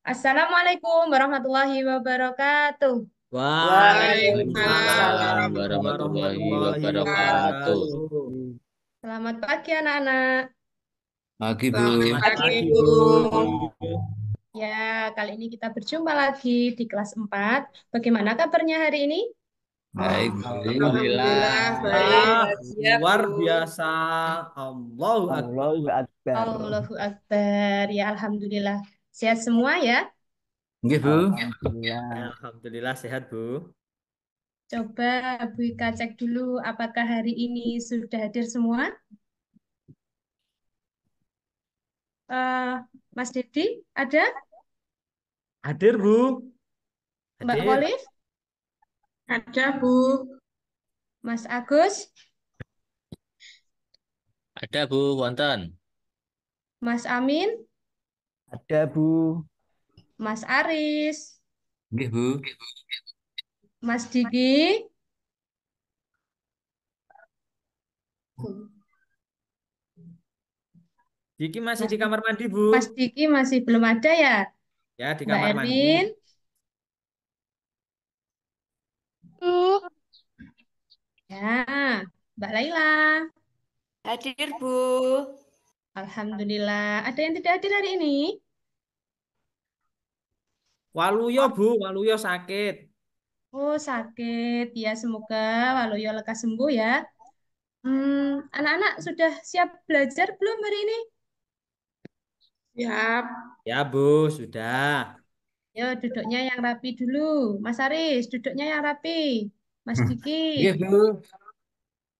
Assalamualaikum warahmatullahi wabarakatuh. Waalaikumsalam Waalaikumsalam warahmatullahi warahmatullahi wabarakatuh. wabarakatuh. Selamat pagi anak-anak. Pagi, Bu. Selamat Selamat pagi, pagi, Bu. Bu. Ya, kali ini kita berjumpa lagi di kelas 4. Bagaimana kabarnya hari ini? Baik, Bu. Alhamdulillah baik. Alhamdulillah, Siap, luar Bu. biasa. Allahu Akbar. Allahu Akbar. Allahu Akbar. Ya, Alhamdulillah. Sehat semua ya? Nggih, Bu. Alhamdulillah. Alhamdulillah sehat, Bu. Coba Bu Ika cek dulu apakah hari ini sudah hadir semua? Eh, Mas Dedi, ada? Hadir, Bu. Mbak Hadir. Kolif? Ada, Bu. Mas Agus? Ada, Bu, wonten. Mas Amin? Ada, Bu. Mas Aris? Nggih, Bu. Mas Diki? Diki masih Mas, di kamar mandi, Bu. Mas Diki masih belum ada ya? Ya, di Mbak kamar mandi. Erwin? Ya, Mbak Laila. Hadir, Bu. Alhamdulillah. Ada yang tidak hadir hari ini? Waluyo, Bu. Waluyo sakit. Oh, sakit. Ya, semoga Waluyo lekas sembuh ya. Anak-anak sudah siap belajar belum hari ini? Siap. Ya, Bu. Sudah. Yo, duduknya yang rapi dulu. Mas Aris, duduknya yang rapi. Mas Diki. Nggih, Bu.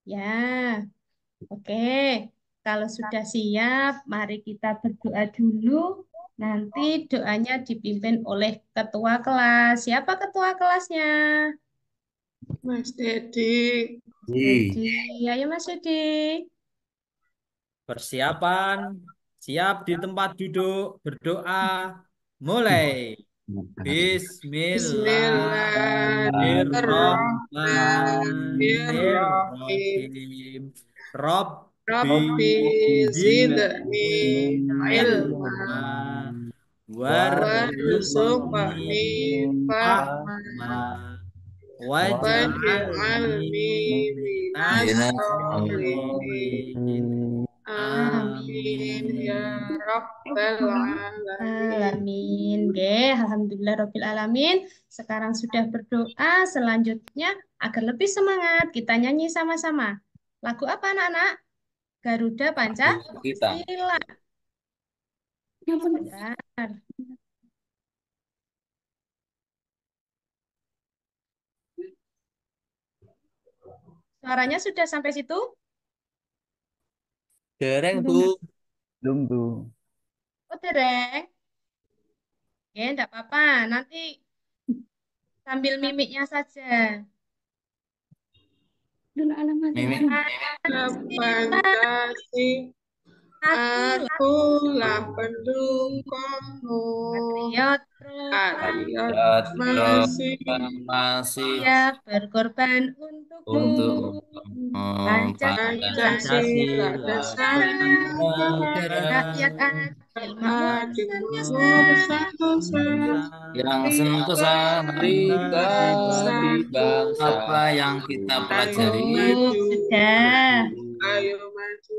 Ya, oke. Kalau sudah siap, mari kita berdoa dulu. Nanti doanya dipimpin oleh ketua kelas. Siapa ketua kelasnya? Mas Dedi. Jadi, Nggih. ayo Mas Yudi. Persiapan. Siap di tempat duduk. Berdoa. Mulai. Bismillahirrahmanirrahim. Bismillahirrahmanirrahim. Rabbi Rabbi zidni zidni ilma ilma warzuqni warzuqni fahma fahma waj'alni waj'alni minas Dina. minas sholihin. Amin ya Amin. Rabbal Alamin. Alamin. Oke, Alhamdulillah Rabbil Alamin. Sekarang sudah berdoa. Selanjutnya, agar lebih semangat, kita nyanyi sama-sama. Lagu apa anak-anak? Garuda Panca Kita. Sila. Sebentar. Suaranya sudah sampai situ? Dereng, Belum, Bu. belum, Bu. Oh, dereng. Ya, enggak apa-apa. Nanti sambil mimiknya saja. Mimi. Pancasila, Aku akulah pendukungmu, patriot patriot masih Proklamasi siap berkorban untukmu. untuk Pancasila Pancasila dasar negara Rakyat adil, makmur adil sentosa. makmur sentosa, yang sentosa bangsa pribadi bangsa. ku. Apa yang kita Ayo pelajari? maju, Sudah. ayo maju.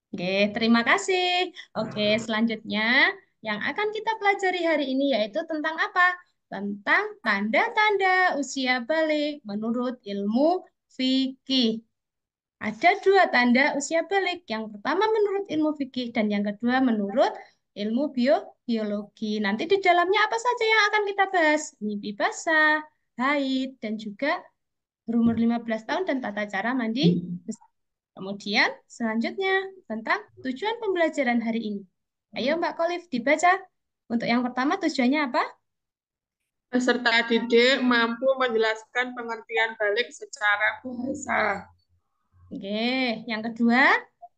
Oke, terima kasih. Oke, selanjutnya yang akan kita pelajari hari ini yaitu tentang apa? Tentang tanda-tanda usia balik menurut ilmu fikih. Ada dua tanda usia balik. Yang pertama menurut ilmu fikih dan yang kedua menurut ilmu biologi. Nanti di dalamnya apa saja yang akan kita bahas? Mimpi basah, haid, dan juga berumur 15 tahun dan tata cara mandi besar. Kemudian selanjutnya tentang tujuan pembelajaran hari ini. Ayo Mbak Kolif dibaca. Untuk yang pertama tujuannya apa? Peserta didik mampu menjelaskan pengertian balik secara bahasa. Oke, yang kedua,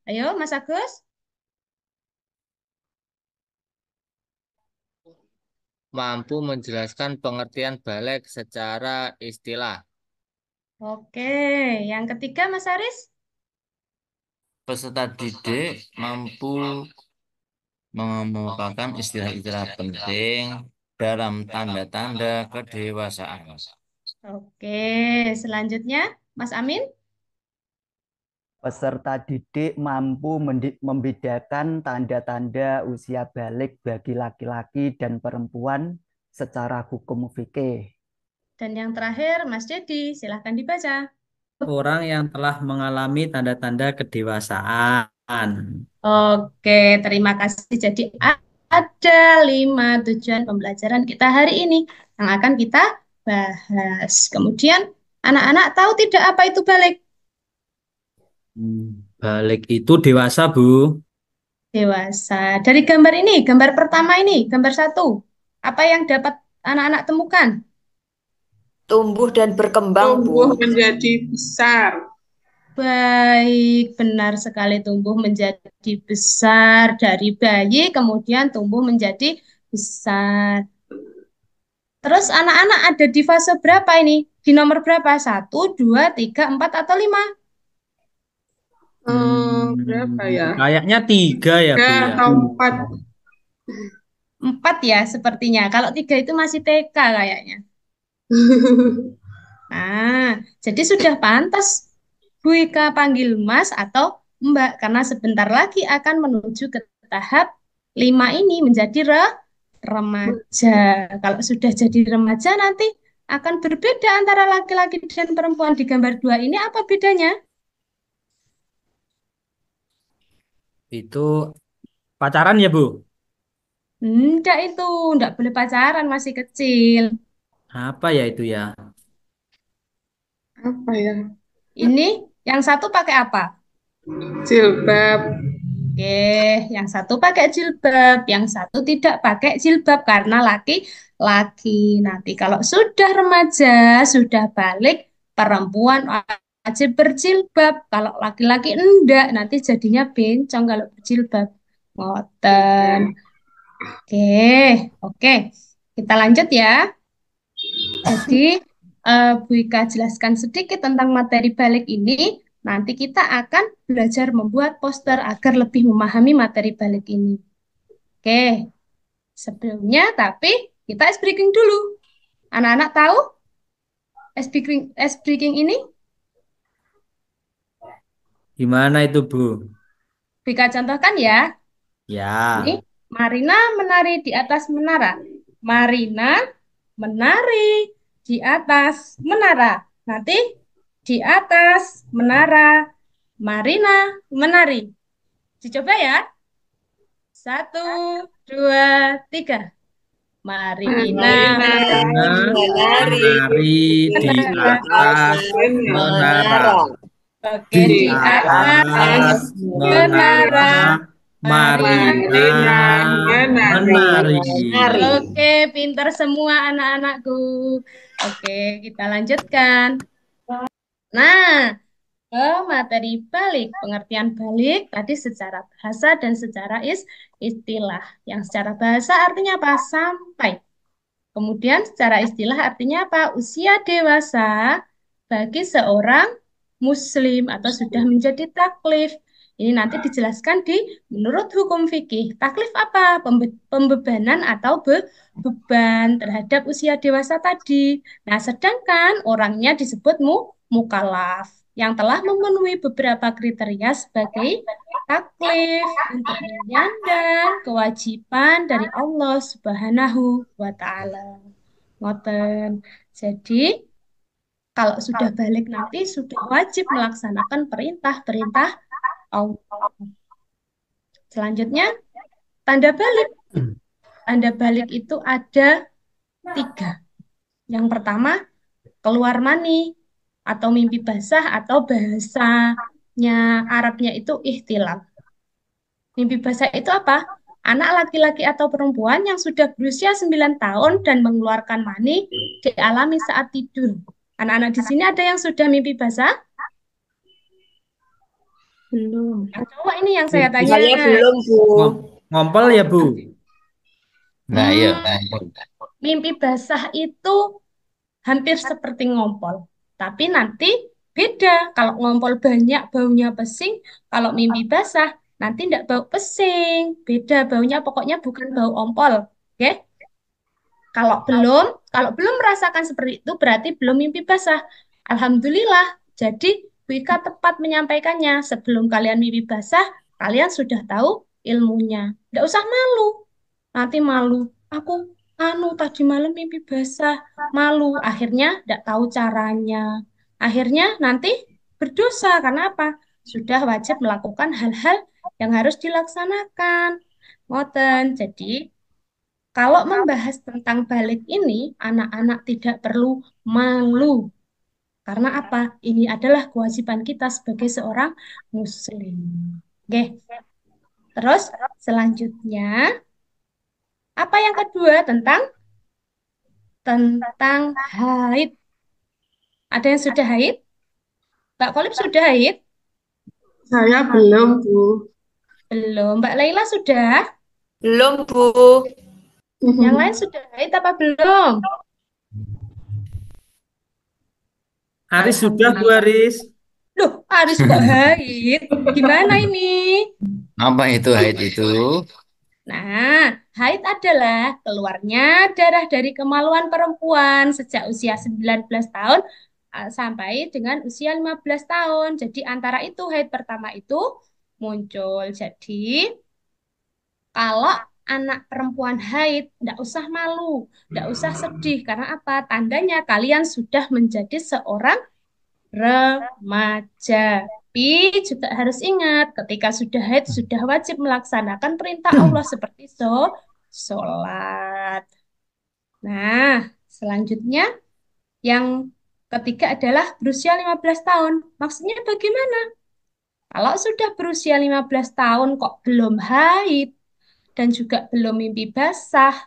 ayo Mas Agus. Mampu menjelaskan pengertian balik secara istilah. Oke, yang ketiga Mas Aris. Peserta didik mampu mengemukakan istilah-istilah penting dalam tanda-tanda kedewasaan. Oke, selanjutnya Mas Amin. Peserta didik mampu membedakan tanda-tanda usia balik bagi laki-laki dan perempuan secara hukum fikih. Dan yang terakhir Mas Dedi, silahkan dibaca. Orang yang telah mengalami tanda-tanda kedewasaan. Oke, terima kasih. Jadi ada 5 tujuan pembelajaran kita hari ini yang akan kita bahas. Kemudian anak-anak tahu tidak apa itu balik? Balik itu dewasa, Bu. Dewasa. Dari gambar ini, gambar pertama ini, gambar 1. Apa yang dapat anak-anak temukan? Tumbuh dan berkembang, Bu. Tumbuh menjadi besar. Baik, benar sekali tumbuh menjadi besar dari bayi, kemudian tumbuh menjadi besar. Terus anak-anak ada di fase berapa ini? Di nomor berapa? 1, 2, 3, 4, atau 5? Berapa ya? Kayaknya 3 ya, Bu 3 ya. atau 4? 4 ya sepertinya. Kalau 3 itu masih TK kayaknya. Nah, jadi sudah pantas Bu Ika panggil Mas atau Mbak, karena sebentar lagi akan menuju ke tahap 5 ini menjadi remaja. Kalau sudah jadi remaja nanti akan berbeda antara laki-laki dan perempuan. Di gambar 2 ini apa bedanya? Itu pacaran ya, Bu? Enggak boleh pacaran, masih kecil. Apa ya itu ya? Apa ya? Ini yang satu pakai apa? Jilbab. Oke, yang satu pakai jilbab, yang satu tidak pakai jilbab karena laki-laki. Nanti kalau sudah remaja, sudah balik, perempuan wajib berjilbab. Kalau laki-laki enggak, nanti jadinya bencong kalau berjilbab. Ngoten. Oke, oke. Kita lanjut ya. Jadi, Bu Ika jelaskan sedikit tentang materi balik ini. Nanti kita akan belajar membuat poster agar lebih memahami materi balik ini. Oke, sebelumnya tapi kita ice breaking dulu. Anak-anak tahu ice breaking ini? Gimana itu, Bu? Bu Ika contohkan ya. Ini Ya. Marina menari di atas menara. Marina menari di atas menara. Nanti di atas menara Marina menari. Dicoba ya. 1, 2, 3. Marina Menari di atas menara. Oke, di atas menara Marina menari. Oke, pintar semua anak-anakku. Oke, kita lanjutkan. Nah, materi balik, pengertian balik tadi secara bahasa dan secara istilah. Yang secara bahasa artinya apa? Sampai. Kemudian secara istilah artinya apa? Usia dewasa bagi seorang muslim atau sudah menjadi taklif. Ini nanti dijelaskan di menurut hukum fikih. Taklif apa? Pembebanan atau beban terhadap usia dewasa tadi. Nah, sedangkan orangnya disebut mukallaf yang telah memenuhi beberapa kriteria sebagai taklif untuk menyandang kewajiban dari Allah Subhanahu wa Ta'ala. Ngoten. Jadi, kalau sudah balik nanti sudah wajib melaksanakan perintah-perintah Allah. Selanjutnya, tanda balik. Tanda balik itu ada 3. Yang pertama, keluar mani atau mimpi basah atau bahasanya Arabnya itu ihtilam. Mimpi basah itu apa? Anak laki-laki atau perempuan yang sudah berusia 9 tahun dan mengeluarkan mani dialami saat tidur. Anak-anak di sini ada yang sudah mimpi basah? Belum. Yang cowok ini yang saya tanya. Saya belum, Bu. Ngompol ya, Bu? Nah, iya. Mimpi basah itu hampir seperti ngompol. Tapi nanti beda. Kalau ngompol banyak baunya pesing, kalau mimpi basah nanti ndak bau pesing. Beda baunya, pokoknya bukan bau ompol. Oke? Kalau belum, kalau belum merasakan seperti itu berarti belum mimpi basah. Alhamdulillah. Jadi Bu Ika tepat menyampaikannya. Sebelum kalian mimpi basah, kalian sudah tahu ilmunya. Nggak usah malu. Nanti malu. Aku tadi malam mimpi basah. Malu. Akhirnya nggak tahu caranya. Akhirnya nanti berdosa. Karena apa? Sudah wajib melakukan hal-hal yang harus dilaksanakan. Ngoten. Jadi kalau membahas tentang balik ini, anak-anak tidak perlu malu. Karena apa? Ini adalah kewajiban kita sebagai seorang muslim. Oke. Terus selanjutnya, apa yang kedua tentang haid. Ada yang sudah haid? Mbak Kolib sudah haid? Saya belum, Bu. Belum. Mbak Laila sudah? Belum, Bu. Yang lain sudah haid apa belum? Aris sudah, Bu Aris. Loh, Aris kok haid? Gimana ini? Apa itu haid itu? Nah, haid adalah keluarnya darah dari kemaluan perempuan sejak usia 19 tahun sampai dengan usia 15 tahun. Jadi antara itu haid pertama itu muncul. Jadi kalau anak perempuan haid, tidak usah malu, tidak usah sedih. Karena apa? Tandanya kalian sudah menjadi seorang remaja. Tapi juga harus ingat, ketika sudah haid, sudah wajib melaksanakan perintah Allah seperti sholat. Nah, selanjutnya yang ketiga adalah berusia 15 tahun. Maksudnya bagaimana? Kalau sudah berusia 15 tahun kok belum haid dan juga belum mimpi basah,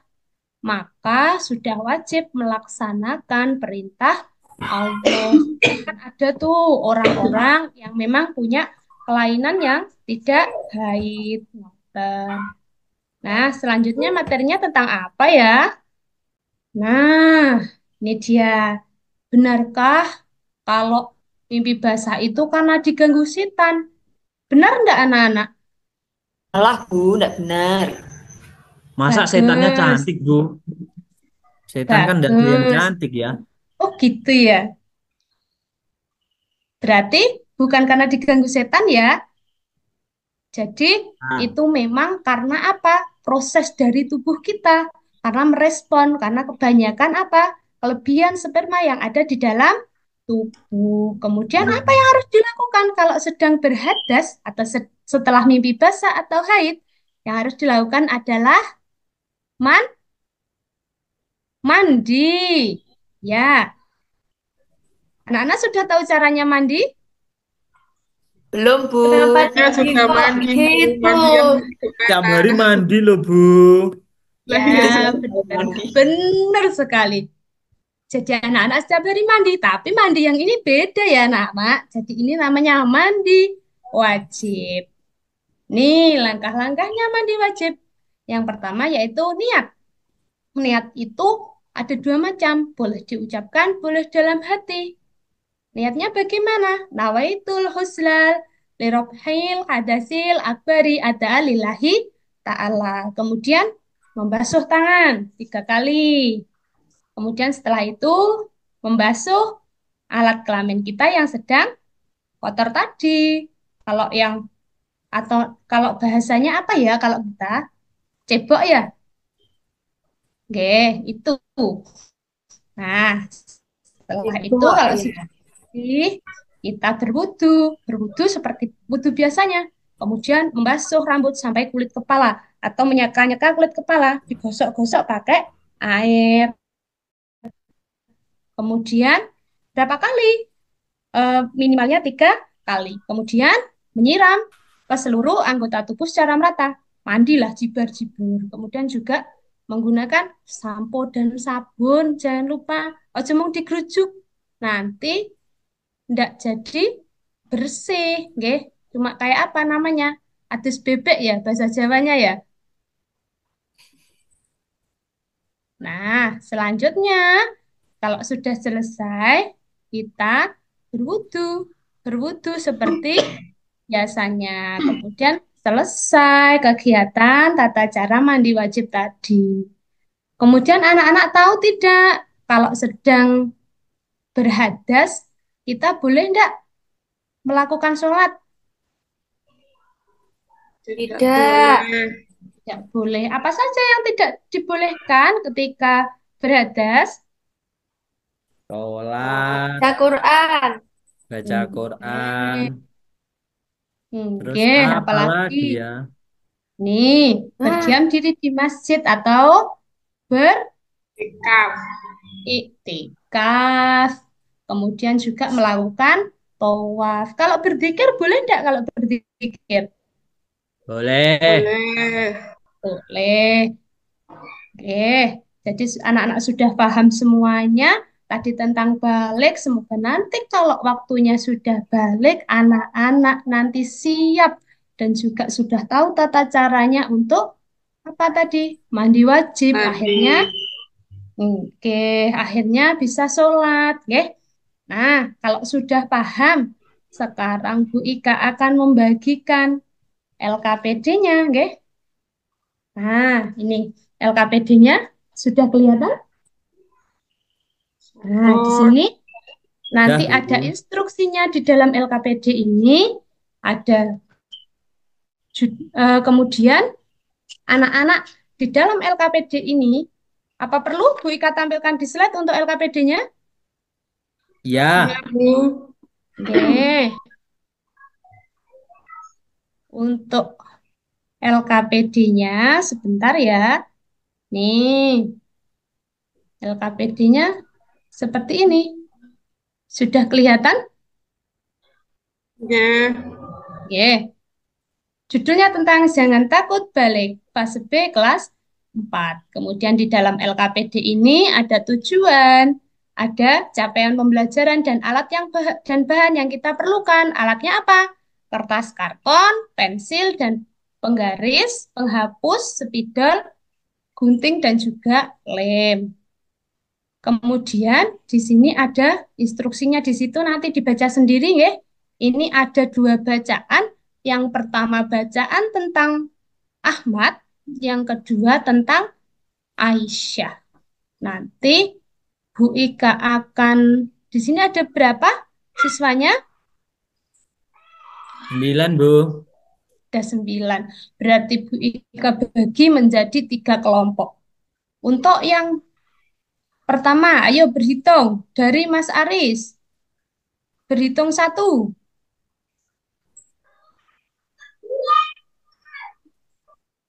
maka sudah wajib melaksanakan perintah Allah. Kan ada tuh orang-orang yang memang punya kelainan yang tidak haid. Nah, selanjutnya materinya tentang apa ya? Nah, ini dia. Benarkah kalau mimpi basah itu karena diganggu setan? Benar enggak anak-anak? Salah, Bu. Enggak benar. Masa setannya Bagus. cantik, Bu? Setan kan enggak ada yang Bagus. cantik ya. Oh gitu ya. Berarti bukan karena diganggu setan ya. Jadi Nah, itu memang karena apa? Proses dari tubuh kita. Karena merespon, karena kebanyakan apa? Kelebihan sperma yang ada di dalam tubuh. Kemudian apa yang harus dilakukan kalau sedang berhadas atau setelah mimpi basah atau haid? Yang harus dilakukan adalah man mandi. Ya, anak-anak sudah tahu caranya mandi? Belum, Bu. Kenapa Saya sudah Kok mandi, Bu. gitu? Mandi yang tiap gimana? hari mandi loh, Bu. Lah, iya, Ya, sudah benar. mandi. Benar sekali. Jadi anak-anak setiap hari mandi, tapi mandi yang ini beda ya anak-anak. Jadi ini namanya mandi wajib. Nih, langkah-langkahnya mandi wajib. Yang pertama yaitu niat. Niat itu ada dua macam, boleh diucapkan, boleh dalam hati. Niatnya bagaimana? Nawaitul huslal lirobhil hadasil akbari ada lillahi ta'ala. Kemudian membasuh tangan 3 kali. Kemudian setelah itu membasuh alat kelamin kita yang sedang kotor tadi. Kalau yang atau kalau bahasanya apa ya kalau kita cebok ya? Oke, itu. Nah, setelah Itu, itu kalau ya. sudah bersih, kita berwudu. Berwudu seperti wudu biasanya. Kemudian membasuh rambut sampai kulit kepala atau menyeka-nyeka kulit kepala, digosok-gosok pakai air. Kemudian berapa kali? Minimalnya 3 kali. Kemudian menyiram ke seluruh anggota tubuh secara merata. Mandilah jibar-jibur. Kemudian juga menggunakan sampo dan sabun. Jangan lupa, ojo mung digrujuk. Nanti ndak jadi bersih, nggih. Cuma kayak apa namanya? Adus bebek ya bahasa Jawanya ya. Nah, selanjutnya kalau sudah selesai, kita berwudu. Berwudu seperti biasanya. Kemudian selesai kegiatan tata cara mandi wajib tadi. Kemudian anak-anak tahu tidak kalau sedang berhadas kita boleh enggak melakukan sholat? Tidak Tidak. boleh. Tidak boleh. Apa saja yang tidak dibolehkan ketika berhadas? Sholat, Baca Quran. baca Quran, terus Oke, apa apalagi? lagi ya? Nih, Ah, berdiam diri di masjid atau Sikap. beriktikaf. Kemudian juga melakukan tawaf. Kalau berzikir boleh enggak kalau berzikir? Boleh. Boleh. Boleh. Oke, jadi anak-anak sudah paham semuanya tadi tentang balik. Semoga nanti kalau waktunya sudah balik, anak-anak nanti siap dan juga sudah tahu tata caranya untuk apa tadi? Mandi wajib. Mandi. Akhirnya bisa sholat. Oke. Nah, kalau sudah paham, sekarang Bu Ika akan membagikan LKPD-nya. Oke. Nah, ini LKPD-nya sudah kelihatan? Nah, di Oh, sini nanti Dah, ada Bu. instruksinya di dalam LKPD ini. Ada kemudian anak-anak di dalam LKPD ini, apa perlu Bu Ika tampilkan di slide untuk LKPD-nya? iya, Ya, Bu. Oke, untuk LKPD-nya sebentar ya. Nih, LKPD-nya seperti ini. Sudah kelihatan? Iya. Oke. Judulnya tentang Jangan Takut Balik, fase B kelas 4. Kemudian di dalam LKPD ini ada tujuan, ada capaian pembelajaran dan alat dan bahan yang kita perlukan. Alatnya apa? Kertas karton, pensil dan penggaris, penghapus, spidol, gunting dan juga lem. Kemudian di sini ada instruksinya di situ nanti dibaca sendiri ya. Ini ada 2 bacaan. Yang pertama bacaan tentang Ahmad, yang kedua tentang Aisyah. Nanti Bu Ika akan di sini ada berapa siswanya? 9, Bu. Ada 9. Berarti Bu Ika bagi menjadi 3 kelompok. Untuk yang pertama, ayo berhitung dari Mas Aris. Berhitung 1.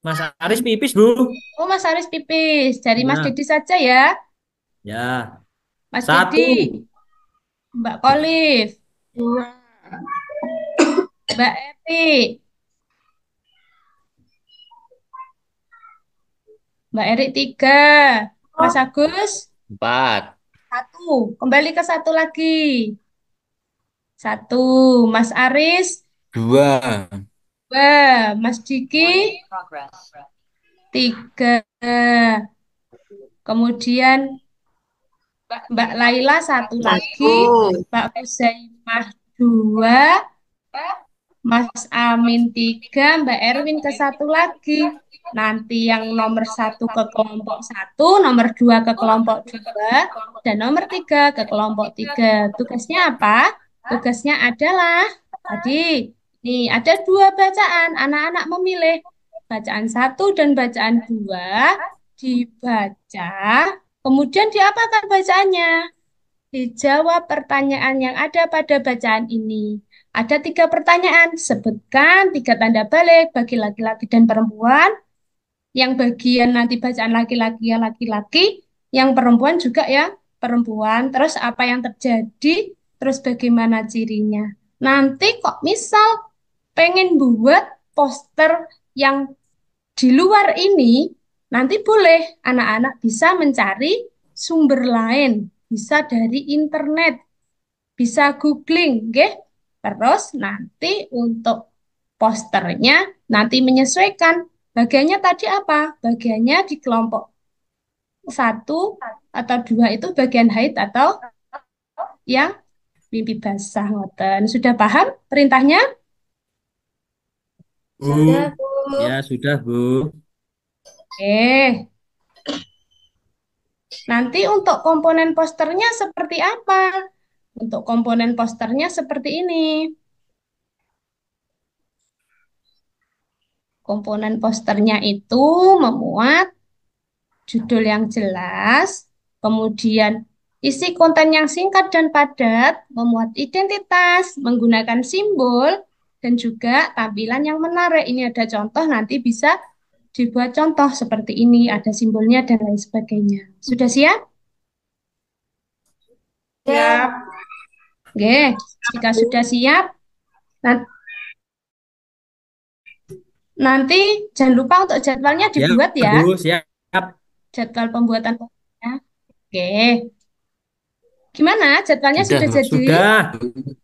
Mas Aris pipis, Bu. Oh, Mas Aris pipis. Dari Mas Ya, Dedi saja ya. ya. Mas 1, Dedi, Mbak Kolif, 2. Mbak Erik, Mbak Erik 3, Mas Agus 4. 1. Kembali ke 1 lagi. 1, Mas Aris 2. 2, Mas Diki 3. Kemudian Mbak Laila 1 lagi, satu. Mbak Huzaimah 2, Mas Amin 3, Mbak Erwin ke 1 lagi. Nanti yang nomor 1 ke kelompok 1, nomor 2 ke kelompok 2, dan nomor 3 ke kelompok 3. Tugasnya apa? Tugasnya adalah, tadi, nih ada 2 bacaan. Anak-anak memilih bacaan 1 dan bacaan 2, dibaca, kemudian diapakan bacaannya? Dijawab pertanyaan yang ada pada bacaan ini. Ada 3 pertanyaan. Sebutkan 3 tanda balik bagi laki-laki dan perempuan. Yang bagian nanti bacaan laki-laki ya laki-laki. Yang perempuan juga ya perempuan. Terus apa yang terjadi? Terus bagaimana cirinya? Nanti kok misal pengen buat poster yang di luar ini, nanti boleh anak-anak bisa mencari sumber lain. Bisa dari internet, bisa googling, nggih. Terus nanti untuk posternya nanti menyesuaikan. Bagiannya tadi apa? Bagiannya di kelompok 1 atau 2 itu bagian haid atau yang mimpi basah ngoten. Sudah paham perintahnya? Sudah, Bu. Bu. Ya, sudah, Bu. Eh, nanti untuk komponen posternya seperti apa? Untuk komponen posternya seperti ini. Komponen posternya itu memuat judul yang jelas, kemudian isi konten yang singkat dan padat, memuat identitas, menggunakan simbol, dan juga tampilan yang menarik. Ini ada contoh, nanti bisa dibuat contoh seperti ini, ada simbolnya dan lain sebagainya. Sudah siap? Siap. Oke, jika sudah siap, nanti jangan lupa untuk jadwalnya Ya, dibuat ya, Bu, siap. jadwal pembuatan posternya. Oke, gimana jadwalnya Sudah, sudah Bu. jadi? Sudah.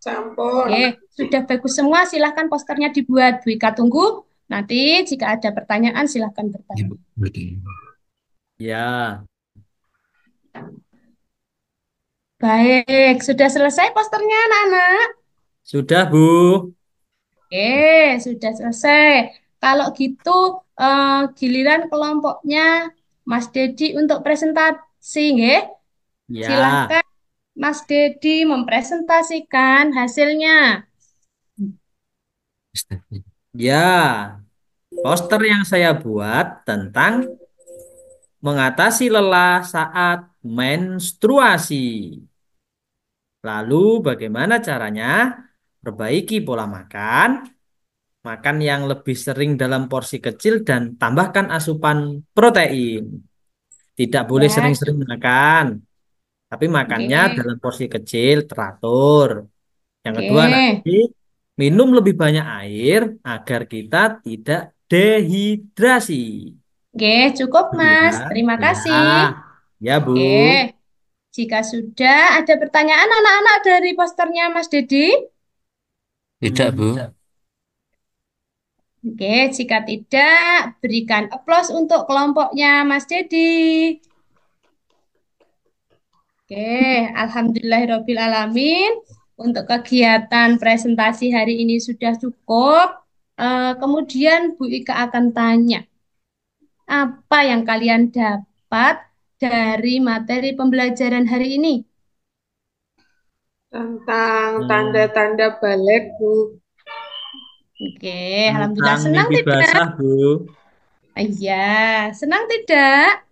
Sampun. Oke, sudah bagus semua. Silahkan posternya dibuat. Bu Ika tunggu. Nanti jika ada pertanyaan silahkan bertanya. Ya, Baik, sudah selesai posternya anak-anak? sudah, Bu. Oke, sudah selesai. Kalau gitu, giliran kelompoknya Mas Dedi untuk presentasi, nggih. Ya. Silahkan Mas Dedi mempresentasikan hasilnya. Ya, poster yang saya buat tentang mengatasi lelah saat menstruasi. Lalu bagaimana caranya? Perbaiki pola makan, makan yang lebih sering dalam porsi kecil dan tambahkan asupan protein. Tidak boleh Ya, sering-sering makan, tapi makannya oke, dalam porsi kecil, teratur. Yang kedua oke. nanti minum lebih banyak air agar kita tidak dehidrasi. Oke, cukup Mas. Ya, Terima kasih. ya, ya Bu. Oke, jika sudah ada pertanyaan anak-anak dari posternya Mas Dedi? Tidak, Bu. Oke, jika tidak, berikan aplaus untuk kelompoknya Mas Dedi. Oke, Alhamdulillahirrahmanirrahim. Untuk kegiatan presentasi hari ini sudah cukup. Kemudian Bu Ika akan tanya, apa yang kalian dapat dari materi pembelajaran hari ini? Tentang Hmm, tanda-tanda balik, Bu. Oke, Tentang Alhamdulillah senang mimpi tidak? basah, Bu. Iya, senang tidak?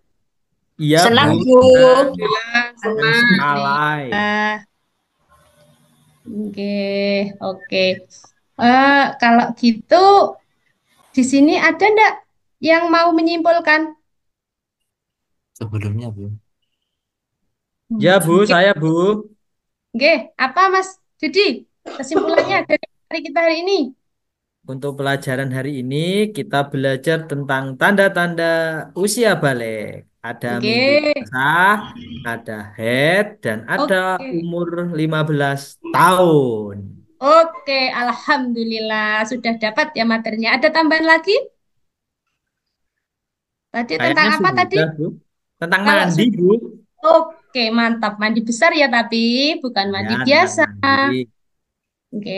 Iya, Bu. Senang, Bu. Alhamdulillah, Senang senang. sekali. Alhamdulillah. Oke, oke. Kalau gitu, di sini ada ndak yang mau menyimpulkan? Sebelumnya, Bu. Ya, Bu, Oke, saya, Bu. oke. Apa Mas Didi? Kesimpulannya dari hari kita hari ini? Untuk pelajaran hari ini kita belajar tentang tanda-tanda usia balik. Ada mimpi Oke, basah, ada head, dan ada oke, umur 15 tahun. oke. Alhamdulillah sudah dapat ya materinya. Ada tambahan lagi? Tadi tentang Kayaknya apa tadi? sudah, Bu. Tentang Kalau mandi, sudah, Bu. oke, mantap. Mandi besar ya tapi bukan Ya, mandi tentang biasa. mandi. Oke,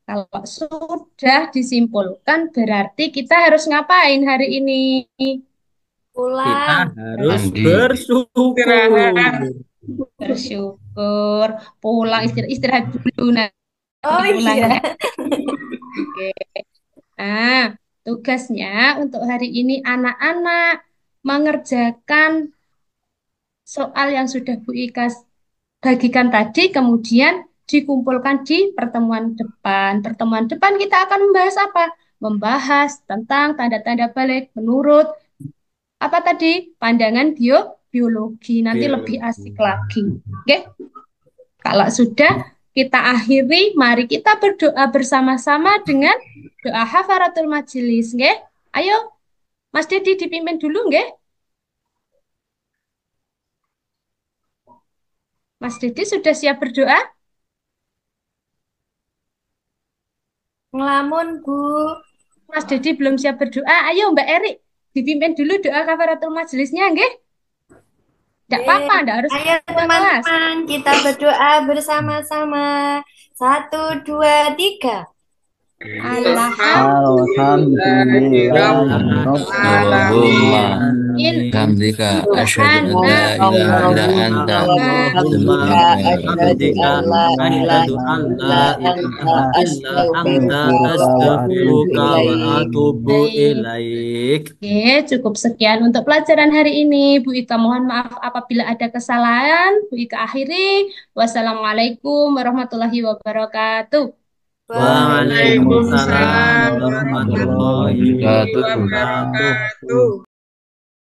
kalau sudah disimpulkan berarti kita harus ngapain hari ini? Kita Pulang. harus Mandi. Istirahat. bersyukur. Bersyukur, pulang istirahat dulu Oh nanti pulang iya. ya. Oke. Nah, tugasnya untuk hari ini anak-anak mengerjakan soal yang sudah Bu Ika bagikan tadi, kemudian dikumpulkan di pertemuan depan. Pertemuan depan kita akan membahas apa? Membahas tentang tanda-tanda balik menurut apa tadi? Pandangan biologi. Nanti lebih asik Biologi. lagi. Oke? Kalau sudah kita akhiri, mari kita berdoa bersama-sama dengan doa hafaratul majelis. Nggih? Ayo, Mas Dedi dipimpin dulu, nggih? Mas Dedi sudah siap berdoa? Ngelamun, Bu. Mas Dedi belum siap berdoa. Ayo, Mbak Erik, dipimpin dulu doa kafaratul majelisnya, nggih? Tidak apa-apa, Yeay. tidak harus Ayo keluar kelas. teman-teman, kita berdoa bersama-sama. 1, 2, 3. Alhamdulillahirrahmanirrahim. Hamdika asyhadu an la ilaha illa anta Allahumma bihamdika asyhadu an la ilaha illa anta astaghfiruka wa atubu ilaik. Oke, cukup sekian untuk pelajaran hari ini. Bu Ika mohon maaf apabila ada kesalahan. Bu Ika akhiri. Wassalamualaikum warahmatullahi wabarakatuh. Waalaikumsalam warahmatullahi warahmatullahi wabarakatuh. wabarakatuh.